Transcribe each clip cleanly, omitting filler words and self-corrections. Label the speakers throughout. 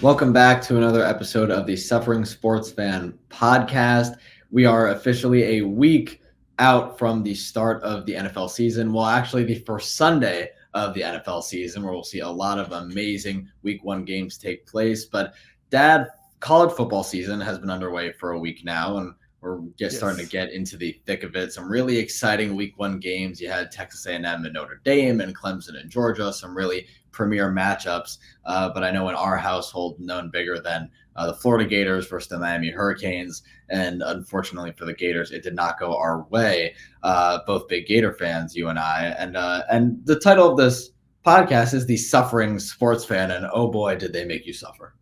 Speaker 1: Welcome back to another episode of the Suffering Sports Fan podcast. We are officially a week out from the start of the NFL season. Well, actually, the first Sunday of the NFL season, where we'll see a lot of amazing week one games take place. But, Dad, college football season has been underway for a week now, and we're just starting to get into the thick of it. Some really exciting week one games. You had Texas A&M and Notre Dame and Clemson and Georgia, some really premier matchups. But I know in our household, none bigger than the Florida Gators versus the Miami Hurricanes. And unfortunately for the Gators, it did not go our way. Both big Gator fans, you and I. And the title of this podcast is The Suffering Sports Fan. And oh boy, did they make you suffer.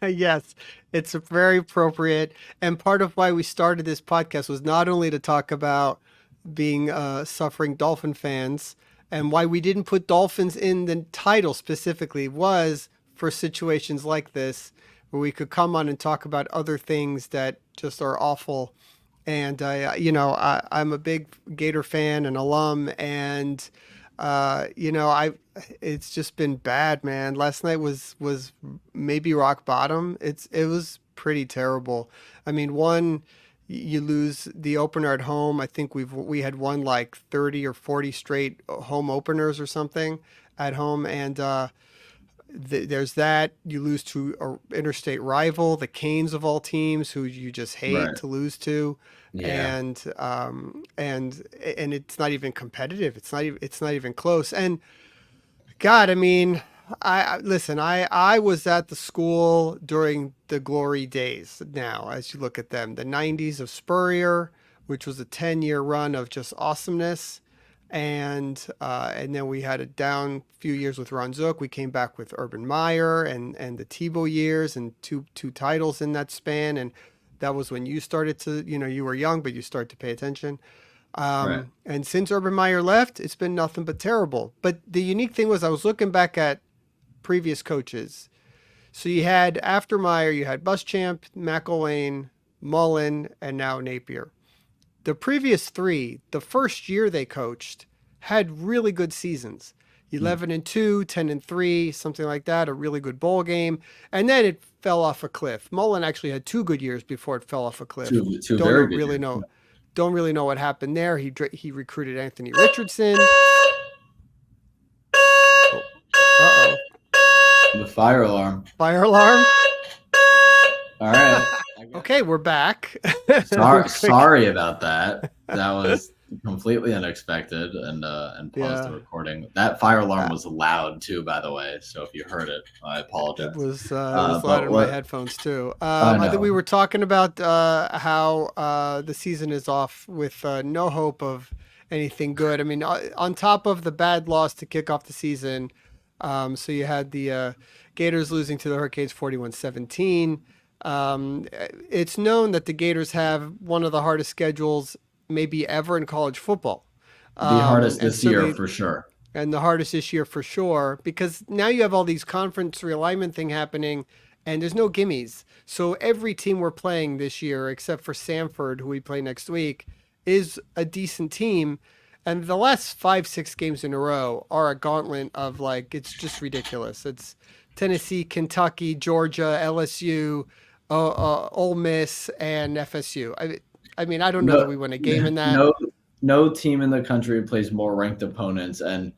Speaker 2: Yes, it's very appropriate. And part of why we started this podcast was not only to talk about being suffering Dolphin fans, and why we didn't put Dolphins in the title specifically was for situations like this, where we could come on and talk about other things that just are awful. And I'm a big Gator fan and alum, and it's just been bad, man. Last night was maybe rock bottom. It was pretty terrible. I mean, you lose the opener at home. I think we had won like 30 or 40 straight home openers or something at home, and there's that. You lose to an interstate rival, the Canes of all teams, who you just hate to lose to.
Speaker 1: Yeah.
Speaker 2: And it's not even competitive. It's not even close. And God, I mean, I was at the school during the glory days. Now, as you look at them, the '90s of Spurrier, which was a 10-year run of just awesomeness, and then we had a down few years with Ron Zook. We came back with Urban Meyer and the Tebow years and two titles in that span. And that was when you started to, you were young, but you started to pay attention. And since Urban Meyer left, it's been nothing but terrible. But the unique thing was I was looking back at previous coaches. So you had, after Meyer, you had Buschamp, McElwain, Mullen, and now Napier. The previous three, the first year they coached, had really good seasons. 11-2, 10-3, something like that, a really good bowl game. And then it fell off a cliff. Mullen actually had 2 good years before it fell off a cliff.
Speaker 1: Two very good years.
Speaker 2: Don't really know what happened there. He recruited Anthony Richardson. Uh-oh.
Speaker 1: The fire alarm.
Speaker 2: Fire alarm?
Speaker 1: All right.
Speaker 2: Okay, we're back.
Speaker 1: Sorry about that. That was completely unexpected and paused the recording. That fire alarm was loud too, by the way. So if you heard it, I apologize.
Speaker 2: It was loud in my headphones too. I think we were talking about how the season is off with no hope of anything good. I mean, on top of the bad loss to kick off the season, so you had the Gators losing to the Hurricanes 41-17. It's known that the Gators have one of the hardest schedules maybe ever in college football.
Speaker 1: The hardest this year for sure.
Speaker 2: And the hardest this year for sure, because now you have all these conference realignment thing happening and there's no gimmies. So every team we're playing this year, except for Samford, who we play next week, is a decent team. And the last 5-6 games in a row are a gauntlet of it's just ridiculous. It's Tennessee, Kentucky, Georgia, LSU, Ole Miss, and FSU. I mean, I don't know that we win a game in that.
Speaker 1: No team in the country plays more ranked opponents and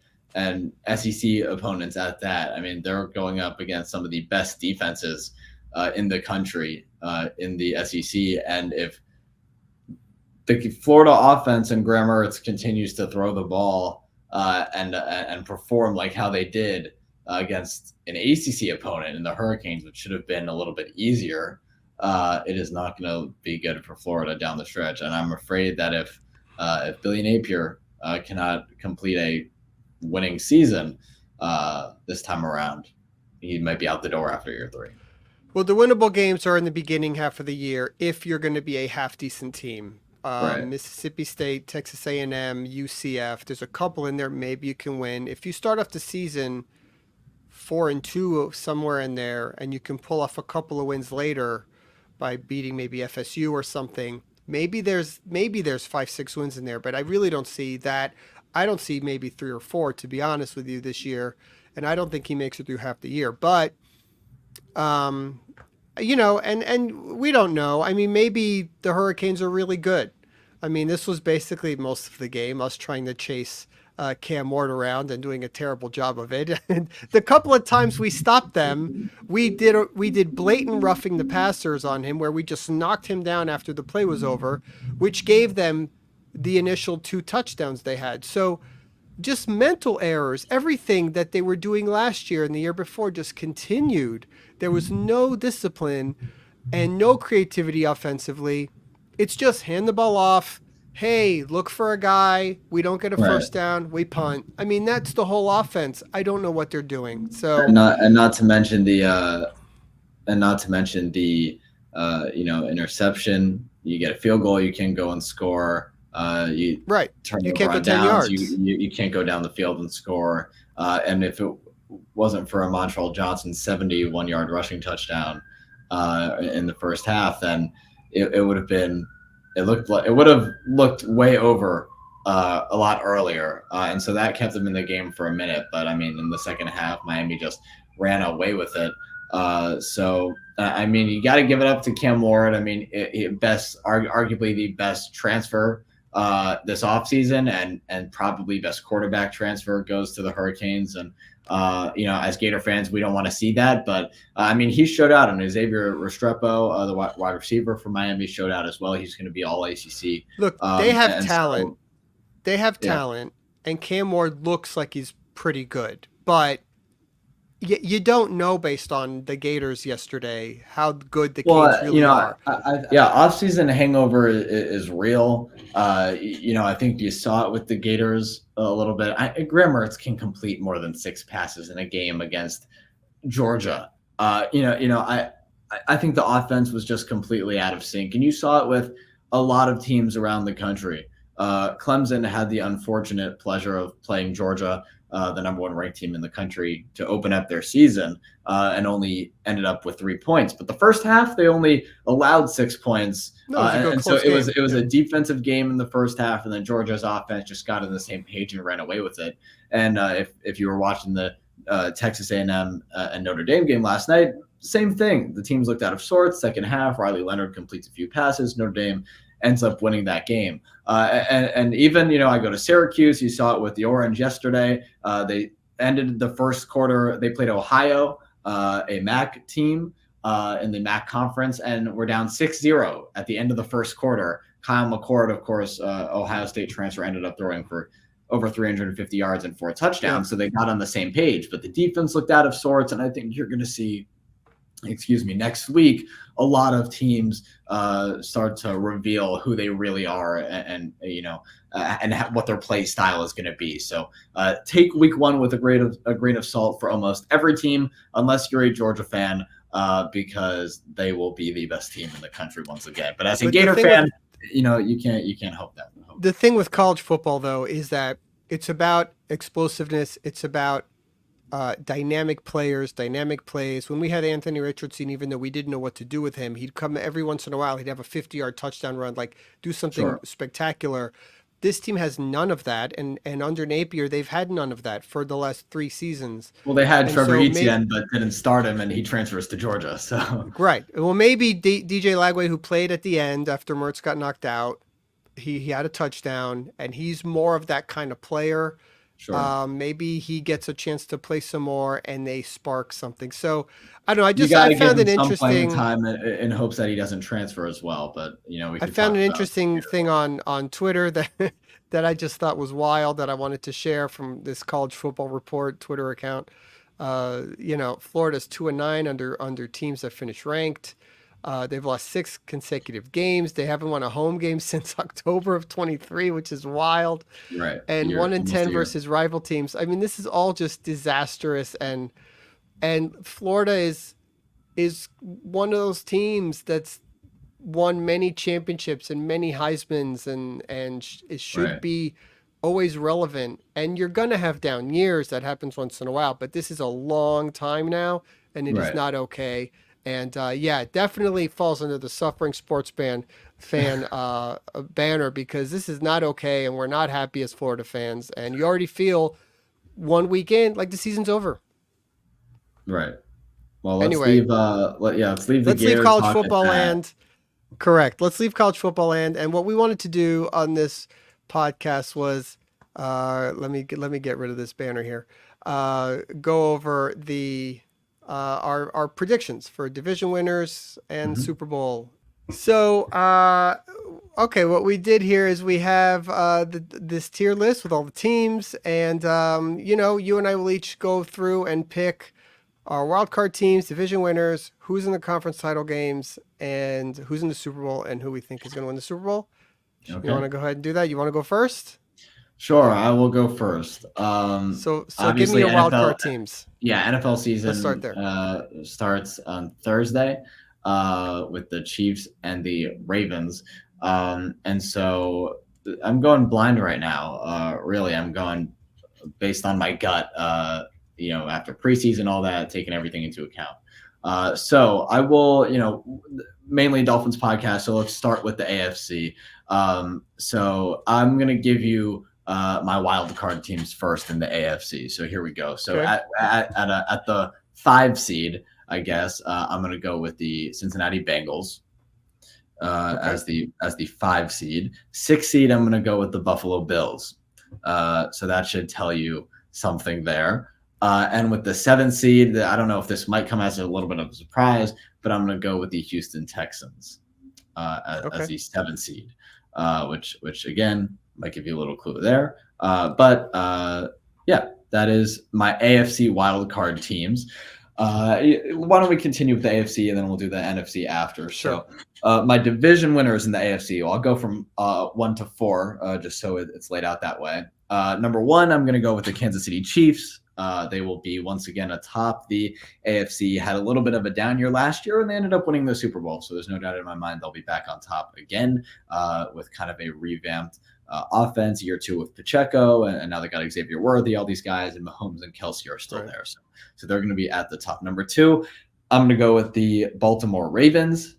Speaker 1: SEC opponents at that. I mean, they're going up against some of the best defenses in the country in the SEC. And if the Florida offense and Graham Mertz continues to throw the ball and perform like how they did against an ACC opponent in the Hurricanes, which should have been a little bit easier, it is not going to be good for Florida down the stretch. And I'm afraid that if Billy Napier cannot complete a winning season this time around, he might be out the door after year 3.
Speaker 2: Well, the winnable games are in the beginning half of the year if you're going to be a half-decent team. Mississippi State, Texas A&M, UCF. There's a couple in there maybe you can win. If you start off the season 4-2 somewhere in there, and you can pull off a couple of wins later by beating maybe FSU or something, maybe there's 5-6 wins in there. But I really don't see that. I don't see maybe 3 or 4, to be honest with you, this year, and I don't think he makes it through half the year. But Um, and we don't know. I mean, maybe the Hurricanes are really good. I mean, this was basically most of the game, us trying to chase Cam Ward around and doing a terrible job of it. And the couple of times we stopped them, we did blatant roughing the passers on him, where we just knocked him down after the play was over, which gave them the initial 2 touchdowns they had. So just mental errors, everything that they were doing last year and the year before just continued. There was no discipline and no creativity offensively. It's just hand the ball off. Hey, look for a guy. We don't get a
Speaker 1: Right.
Speaker 2: first down. We punt. I mean, that's the whole offense. I don't know what they're doing. So,
Speaker 1: And not to mention the interception. You get a field goal, you can go and score. You
Speaker 2: right.
Speaker 1: turn
Speaker 2: You
Speaker 1: over
Speaker 2: can't go
Speaker 1: on
Speaker 2: 10
Speaker 1: downs.
Speaker 2: yards.
Speaker 1: You can't go down the field and score. And if it wasn't for a Montreal Johnson 71-yard rushing touchdown in the first half, then it would have been. It would have looked way over a lot earlier, and so that kept them in the game for a minute. But I mean, in the second half, Miami just ran away with it. I mean, you got to give it up to Cam Ward. I mean, arguably the best transfer this offseason, and probably best quarterback transfer goes to the Hurricanes. And as Gator fans, we don't want to see that, but I mean, he showed out, and Xavier Restrepo, the wide receiver for Miami, showed out as well. He's going to be all ACC.
Speaker 2: Look, they have talent.
Speaker 1: So,
Speaker 2: They have talent, and Cam Ward looks like he's pretty good, but you don't know based on the Gators yesterday how good the Canes really are.
Speaker 1: Offseason hangover is real. I think you saw it with the Gators a little bit. Graham Mertz can complete more than 6 passes in a game against Georgia. I think the offense was just completely out of sync, and you saw it with a lot of teams around the country. Clemson had the unfortunate pleasure of playing Georgia, the number 1 ranked team in the country, to open up their season, and only ended up with 3 points. But the first half, they only allowed 6 points. So it was a defensive game in the first half, and then Georgia's offense just got on the same page and ran away with it. And if you were watching the Texas A&M and Notre Dame game last night, same thing. The teams looked out of sorts. Second half, Riley Leonard completes a few passes. Notre Dame ends up winning that game. And even, I go to Syracuse. You saw it with the Orange yesterday. They ended the first quarter. They played Ohio, a MAC team in the MAC conference, and we're down 6-0 at the end of the first quarter. Kyle McCord, of course, Ohio State transfer, ended up throwing for over 350 yards and 4 touchdowns. Yeah. So they got on the same page, but the defense looked out of sorts. And I think you're going to see, next week, a lot of teams start to reveal who they really are and what their play style is going to be. So take week 1 with a grain of salt for almost every team, unless you're a Georgia fan, because they will be the best team in the country once again. But as a Gator fan, you can't hope that.
Speaker 2: The thing with college football, though, is that it's about explosiveness. It's about dynamic players, dynamic plays. When we had Anthony Richardson, even though we didn't know what to do with him, he'd come every once in a while, he'd have a 50-yard touchdown run, like do something spectacular. This team has none of that, and under Napier, they've had none of that for the last 3 seasons.
Speaker 1: Well, they had Trevor Etienne, but didn't start him, and he transfers to Georgia. So
Speaker 2: right. Well, maybe DJ Lagway, who played at the end after Mertz got knocked out, he had a touchdown, and he's more of that kind of player.
Speaker 1: Sure.
Speaker 2: Maybe he gets a chance to play some more, and they spark something. So I don't know. I found it interesting.
Speaker 1: Time in hopes that he doesn't transfer as well. But
Speaker 2: I found an interesting thing on Twitter that I just thought was wild, that I wanted to share from this College Football Report Twitter account. Florida's 2-9 under teams that finish ranked. They've lost 6 consecutive games. They haven't won a home game since October of 23, which is wild.
Speaker 1: Right.
Speaker 2: And 1-10 versus rival teams. I mean, this is all just disastrous. And Florida is one of those teams that's won many championships and many Heismans, and it should be always relevant. And you're going to have down years. That happens once in a while. But this is a long time now, and it is not okay. And it definitely falls under the Suffering Sports fan banner, because this is not okay, and we're not happy as Florida fans. And you already feel 1 weekend like the season's over.
Speaker 1: Right. Well, let's
Speaker 2: Anyway,
Speaker 1: leave. Let's leave the
Speaker 2: let's leave
Speaker 1: Gator
Speaker 2: college
Speaker 1: talk at
Speaker 2: football
Speaker 1: that.
Speaker 2: land. Correct. Let's leave college football land. And what we wanted to do on this podcast was, let me get rid of this banner here. Go over the our predictions for division winners and
Speaker 1: Mhm.
Speaker 2: Super Bowl. So, okay, what we did here is we have this tier list with all the teams, and you and I will each go through and pick our wild card teams, division winners, who's in the conference title games, and who's in the Super Bowl, and who we think is going to win the Super Bowl. You want
Speaker 1: Okay.
Speaker 2: to go ahead and do that? You want to go first?
Speaker 1: Sure, I will go first.
Speaker 2: So give me
Speaker 1: Obviously
Speaker 2: your wild
Speaker 1: NFL.
Speaker 2: card teams.
Speaker 1: Yeah, NFL
Speaker 2: Let's start
Speaker 1: season
Speaker 2: there.
Speaker 1: starts on Thursday with the Chiefs and the Ravens. And so I'm going blind right now. Really, I'm going based on my gut, after preseason, all that, taking everything into account. So I will, mainly Dolphins podcast. So let's start with the AFC. So I'm going to give you my wild card teams first in the AFC. So here we go. So
Speaker 2: Okay.
Speaker 1: at the 5 seed, I guess I'm going to go with the Cincinnati Bengals
Speaker 2: Okay.
Speaker 1: as the 5 seed. 6 seed, I'm going to go with the Buffalo Bills. So that should tell you something there. And with the 7 seed, I don't know if this might come as a little bit of a surprise, but I'm going to go with the Houston Texans as
Speaker 2: Okay.
Speaker 1: the 7 seed, which again might give you a little clue there. But yeah, that is my AFC wild card teams. Why don't we continue with the AFC and then we'll do the NFC after?
Speaker 2: Sure.
Speaker 1: So my division winners in the AFC, I'll go from 1 to 4, just so it's laid out that way. Number 1, I'm going to go with the Kansas City Chiefs. They will be once again atop the AFC. Had a little bit of a down year last year, and they ended up winning the Super Bowl. So there's no doubt in my mind they'll be back on top again with kind of a revamped offense. Year 2 with Pacheco, and now they got Xavier Worthy. All these guys and Mahomes and Kelsey are still
Speaker 2: Right.
Speaker 1: there. So they're going to be at the top. Number 2, I'm going to go with the Baltimore Ravens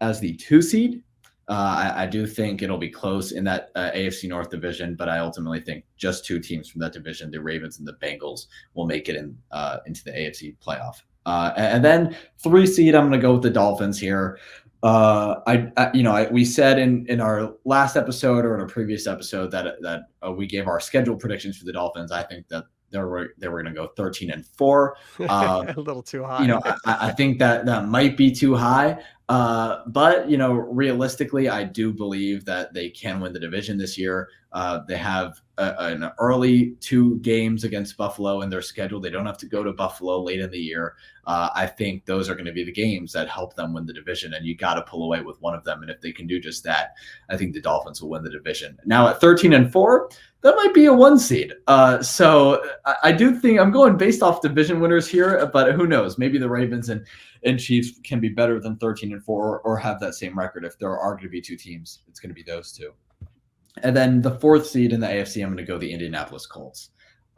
Speaker 1: as the 2 seed. I do think it'll be close in that AFC North division, but I ultimately think just 2 teams from that division, the Ravens and the Bengals, will make it into the AFC playoff. And then 3 seed, I'm going to go with the Dolphins here. We said in our last episode or in a previous episode that we gave our schedule predictions for the Dolphins. I think that they were going to go 13-4.
Speaker 2: A little too high.
Speaker 1: I think that might be too high. But realistically, I do believe that they can win the division this year. They have an early 2 games against Buffalo in their schedule. They don't have to go to Buffalo late in the year. I think those are going to be the games that help them win the division, and you got to pull away with one of them. And if they can do just that, I think the Dolphins will win the division. Now at 13-4, that might be a 1 seed. So I do think I'm going based off division winners here, but who knows? Maybe the Ravens and Chiefs can be better than 13-4 or have that same record. If there are going to be 2 teams, it's going to be those 2. And then the 4th seed in the AFC, I'm going to go the Indianapolis Colts.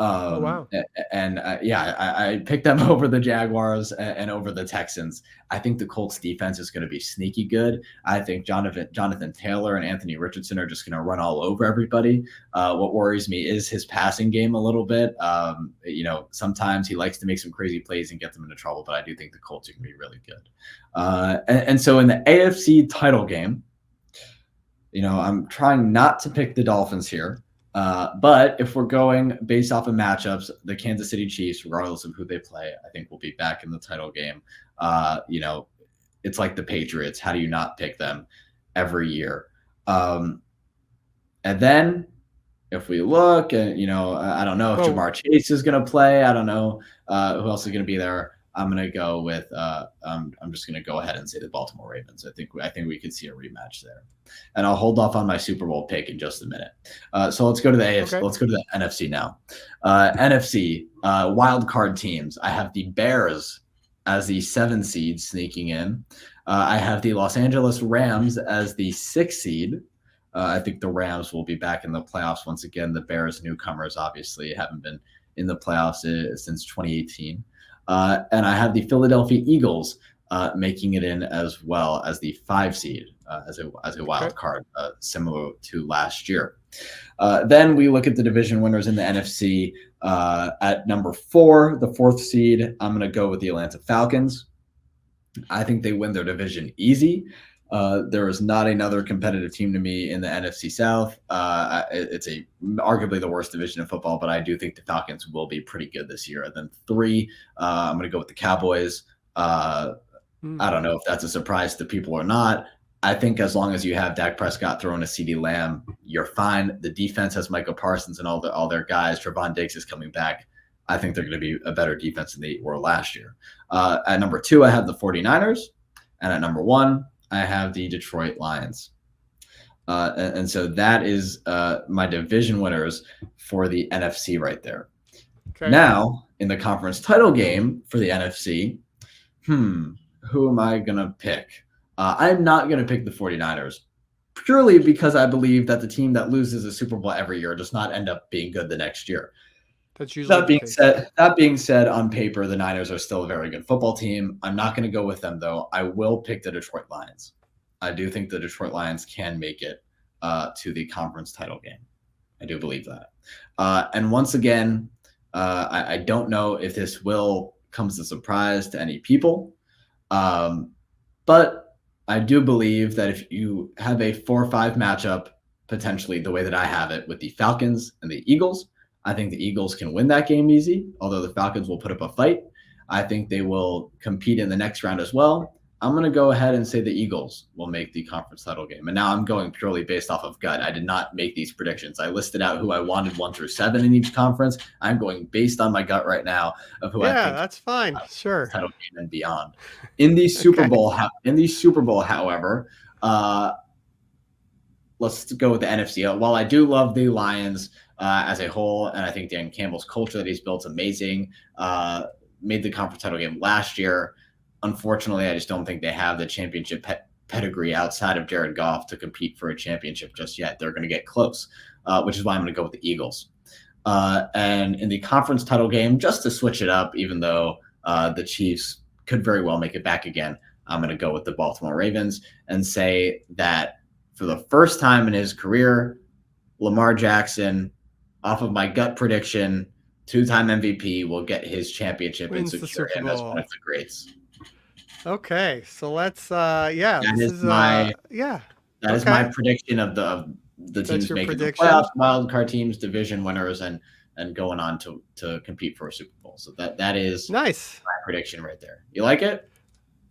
Speaker 2: Oh wow.
Speaker 1: I picked them over the Jaguars and over the Texans. I think the Colts defense is going to be sneaky good. I think Jonathan Taylor and Anthony Richardson are just going to run all over everybody. What worries me is his passing game a little bit. Sometimes he likes to make some crazy plays and get them into trouble, but I do think the Colts are going to be really good. And so in the AFC title game, I'm trying not to pick the Dolphins here. But if we're going based off of matchups, the Kansas City Chiefs, regardless of who they play, I think will be back in the title game. It's like the Patriots. How do you not pick them every year? And then if we look, and I don't know if Jamar Chase is going to play. I don't know who else is going to be there. I'm going to go with. I'm just going to go ahead and say the Baltimore Ravens. I think we could see a rematch there, and I'll hold off on my Super Bowl pick in just a minute. So let's go to the AFC.
Speaker 2: Okay.
Speaker 1: Let's go to the NFC now. NFC wild card teams. I have the Bears as the 7 seed sneaking in. I have the Los Angeles Rams as the 6 seed. I think the Rams will be back in the playoffs once again. The Bears, newcomers, obviously haven't been in the playoffs since 2018. And I have the Philadelphia Eagles making it in as well as the 5 seed as a wild card, similar to last year. Then we look at the division winners in the NFC. At number 4, the 4th seed, I'm going to go with the Atlanta Falcons. I think they win their division easy. There is not another competitive team to me in the NFC South. It's arguably the worst division in football, but I do think the Falcons will be pretty good this year. And then 3, I'm going to go with the Cowboys. I don't know if that's a surprise to people or not. I think as long as you have Dak Prescott throwing a CeeDee Lamb, you're fine. The defense has Michael Parsons and all their guys. Trevon Diggs is coming back. I think they're going to be a better defense than they were last year. At number 2, I have the 49ers. And at number 1, I have the Detroit Lions. And so that is my division winners for the NFC right there. Okay. Now, in the conference title game for the NFC, who am I going to pick? I'm not going to pick the 49ers purely because I believe that the team that loses a Super Bowl every year does not end up being good the next year.
Speaker 2: That's usually
Speaker 1: that being said, on paper, the Niners are still a very good football team. I'm not going to go with them, though. I will pick the Detroit Lions. I do think the Detroit Lions can make it to the conference title game. I do believe that. And once again, I don't know if this will come as a surprise to any people, but I do believe that if you have a 4-5 matchup, potentially the way that I have it with the Falcons and the Eagles, I think the Eagles can win that game easy, although the Falcons will put up a fight. I think they will compete in the next round as well. I'm going to go ahead and say the Eagles will make the conference title game. And now I'm going purely based off of gut. I did not make these predictions. I listed out who I wanted 1 through 7 in each conference. I'm going based on my gut right now of who I think.
Speaker 2: Yeah, that's fine. Sure.
Speaker 1: Title game and beyond. In the Super Bowl, however, let's go with the NFC. While I do love the Lions as a whole, and I think Dan Campbell's culture that he's built is amazing, made the conference title game last year. Unfortunately, I just don't think they have the championship pedigree outside of Jared Goff to compete for a championship just yet. They're going to get close, which is why I'm going to go with the Eagles. And in the conference title game, just to switch it up, even though the Chiefs could very well make it back again, I'm going to go with the Baltimore Ravens and say that for the first time in his career, Lamar Jackson, off of my gut prediction, 2-time MVP, will get his championship and secure him as one of the greats.
Speaker 2: Okay, so let's that is
Speaker 1: my prediction of the teams making the playoffs, wild card teams, division winners, and going on to compete for a Super Bowl. So that is
Speaker 2: nice.
Speaker 1: My prediction right there. You like it?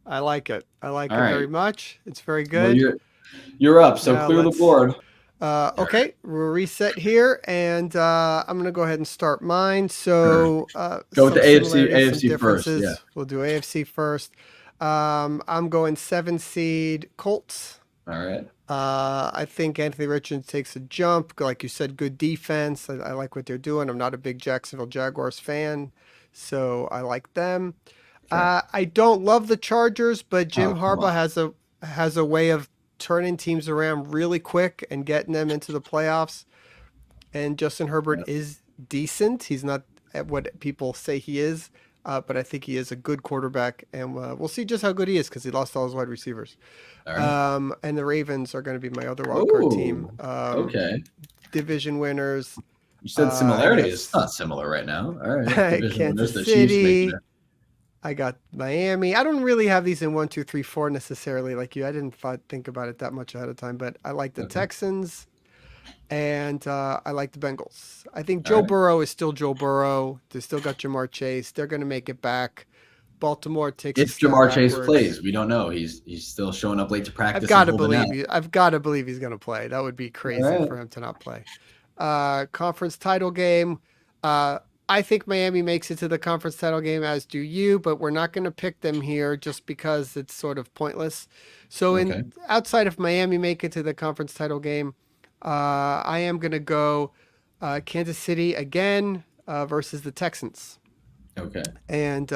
Speaker 2: I like it. I like it very much. It's very good.
Speaker 1: Well, you're up, so clear the board.
Speaker 2: Okay, we'll reset here, and I'm going to go ahead and start mine. So
Speaker 1: go with the AFC first. Yeah.
Speaker 2: We'll do AFC first. I'm going 7 seed Colts.
Speaker 1: All right.
Speaker 2: I think Anthony Richardson takes a jump. Like you said, good defense. I like what they're doing. I'm not a big Jacksonville Jaguars fan, so I like them. Sure. I don't love the Chargers, but Jim Harbaugh has a way of turning teams around really quick and getting them into the playoffs. And Justin Herbert is decent. He's not at what people say he is. But I think he is a good quarterback, and we'll see just how good he is because he lost all his wide receivers. All right. And the Ravens are going to be my other wildcard team.
Speaker 1: Okay.
Speaker 2: Division winners.
Speaker 1: You said similarities. It's not similar right now. All right.
Speaker 2: Kansas City. I got Miami. I don't really have these in 1, 2, 3, 4 necessarily like you. I didn't think about it that much ahead of time, but I like the Texans. And I like the Bengals. I think Joe Burrow is still Joe Burrow. They still got Jamar Chase. They're going to make it back. Baltimore takes.
Speaker 1: If Jamar Chase plays, we don't know. He's still showing up late to practice.
Speaker 2: I've got to believe he's going to play. That would be crazy for him to not play. Conference title game. I think Miami makes it to the conference title game, as do you, but we're not going to pick them here just because it's sort of pointless. So outside of Miami make it to the conference title game, I am going to go Kansas City again versus the Texans.
Speaker 1: Okay.
Speaker 2: And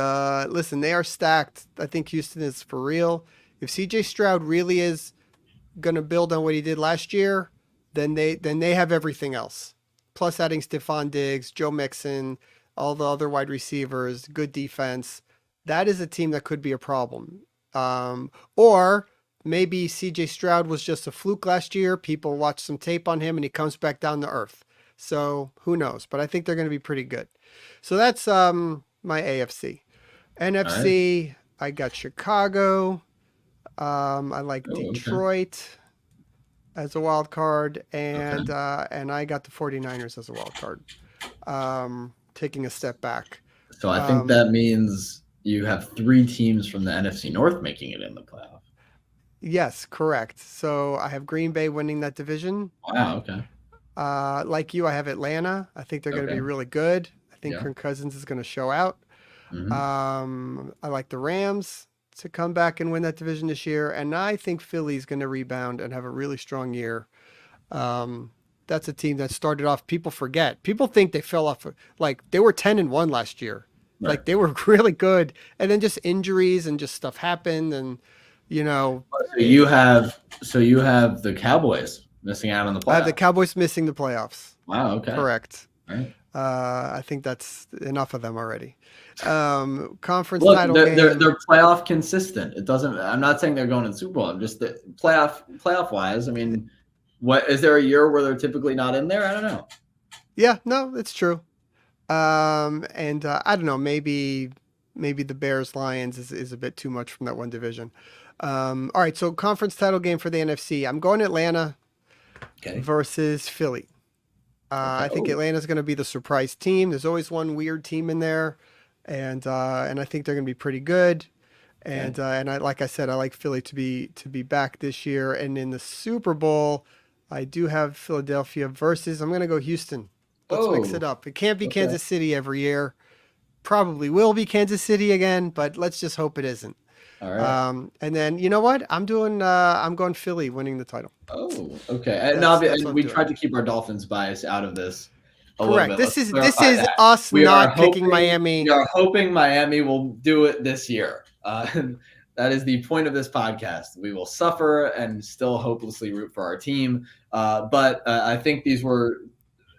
Speaker 2: listen, they are stacked. I think Houston is for real. If CJ Stroud really is going to build on what he did last year, then they have everything else. Plus adding Stephon Diggs, Joe Mixon, all the other wide receivers, good defense. That is a team that could be a problem. Or maybe CJ Stroud was just a fluke last year. People watched some tape on him and he comes back down to earth. So who knows? But I think they're going to be pretty good. So that's my AFC.
Speaker 1: All right.
Speaker 2: NFC, I got Chicago. I like
Speaker 1: Oh, okay.
Speaker 2: Detroit as a wild card, and I got the 49ers as a wild card. Taking a step back.
Speaker 1: So I think that means you have 3 teams from the NFC North making it in the playoff.
Speaker 2: Yes, correct. So I have Green Bay winning that division.
Speaker 1: Wow, okay.
Speaker 2: Like you, I have Atlanta. I think they're going to be really good. I think Kirk Cousins is going to show out. I like the Rams to come back and win that division this year. And I think Philly's going to rebound and have a really strong year. That's a team that started off, people forget. People think they fell off, like they were 10-1 last year. Right. Like they were really good. And then just injuries and just stuff happened. And, So you have
Speaker 1: the Cowboys missing out on the playoffs.
Speaker 2: I have the Cowboys missing the playoffs.
Speaker 1: Wow, okay.
Speaker 2: Correct.
Speaker 1: All right.
Speaker 2: I think that's enough of them already. Conference title game.
Speaker 1: They're playoff consistent. It doesn't. I'm not saying they're going to the Super Bowl. I'm just the playoff wise. I mean, what is there a year where they're typically not in there? I don't know.
Speaker 2: Yeah, no, it's true. And I don't know. Maybe the Bears Lions is a bit too much from that one division. All right, so conference title game for the NFC. I'm going Atlanta versus Philly. I think Atlanta's going to be the surprise team. There's always one weird team in there, and I think they're going to be pretty good. And I like I said, I like Philly to be back this year. And in the Super Bowl, I do have Philadelphia versus. I'm going to go Houston. Let's mix it up. It can't be Kansas City every year. Probably will be Kansas City again, but let's just hope it isn't.
Speaker 1: All right.
Speaker 2: And then you know what? I'm going Philly winning the title.
Speaker 1: Oh, okay. And we tried to keep our Dolphins bias out of this.
Speaker 2: Correct. This is us not picking Miami.
Speaker 1: We are hoping Miami will do it this year. That is the point of this podcast. We will suffer and still hopelessly root for our team. But I think these were,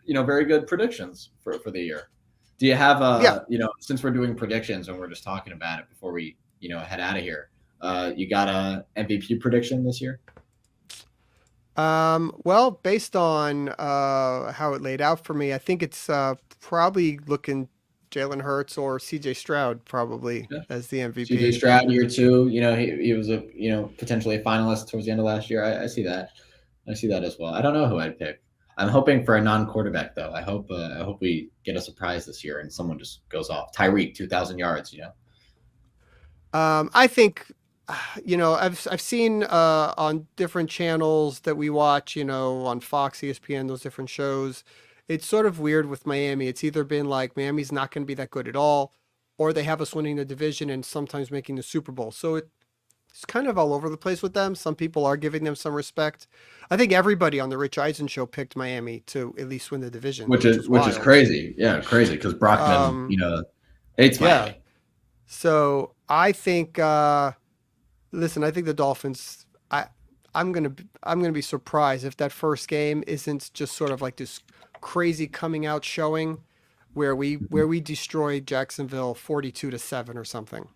Speaker 1: very good predictions for the year. Do you have since we're doing predictions and we're just talking about it before we head out of here, you got a MVP prediction this year?
Speaker 2: Well, based on how it laid out for me, I think it's probably looking Jalen Hurts or CJ Stroud probably as the MVP.
Speaker 1: CJ Stroud year 2, he was a potentially a finalist towards the end of last year. I see that. I see that as well. I don't know who I'd pick. I'm hoping for a non-quarterback though. I hope we get a surprise this year and someone just goes off. Tyreek, 2,000 yards.
Speaker 2: I think, I've seen on different channels that we watch, on Fox, ESPN, those different shows. It's sort of weird with Miami. It's either been like Miami's not going to be that good at all, or they have us winning the division and sometimes making the Super Bowl. So it's kind of all over the place with them. Some people are giving them some respect. I think everybody on the Rich Eisen show picked Miami to at least win the division,
Speaker 1: which is crazy. Yeah, crazy because Brockman, hates Miami.
Speaker 2: Yeah. So I think, I think the Dolphins. I'm gonna be surprised if that first game isn't just sort of like this crazy coming out showing where we destroyed Jacksonville 42-7 or something,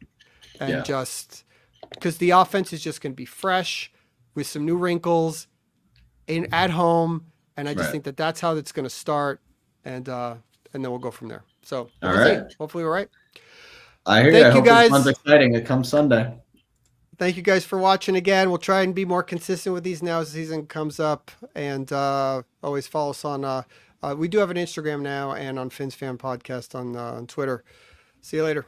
Speaker 2: and just because the offense is just gonna be fresh with some new wrinkles at home, and I just think that's how it's gonna start, and then we'll go from there. So hopefully we're right.
Speaker 1: I hear you. I hope this one's exciting. It comes Sunday.
Speaker 2: Thank you guys for watching again. We'll try and be more consistent with these now as the season comes up. And always follow us on, we do have an Instagram now and on Finn's Fan Podcast on Twitter. See you later.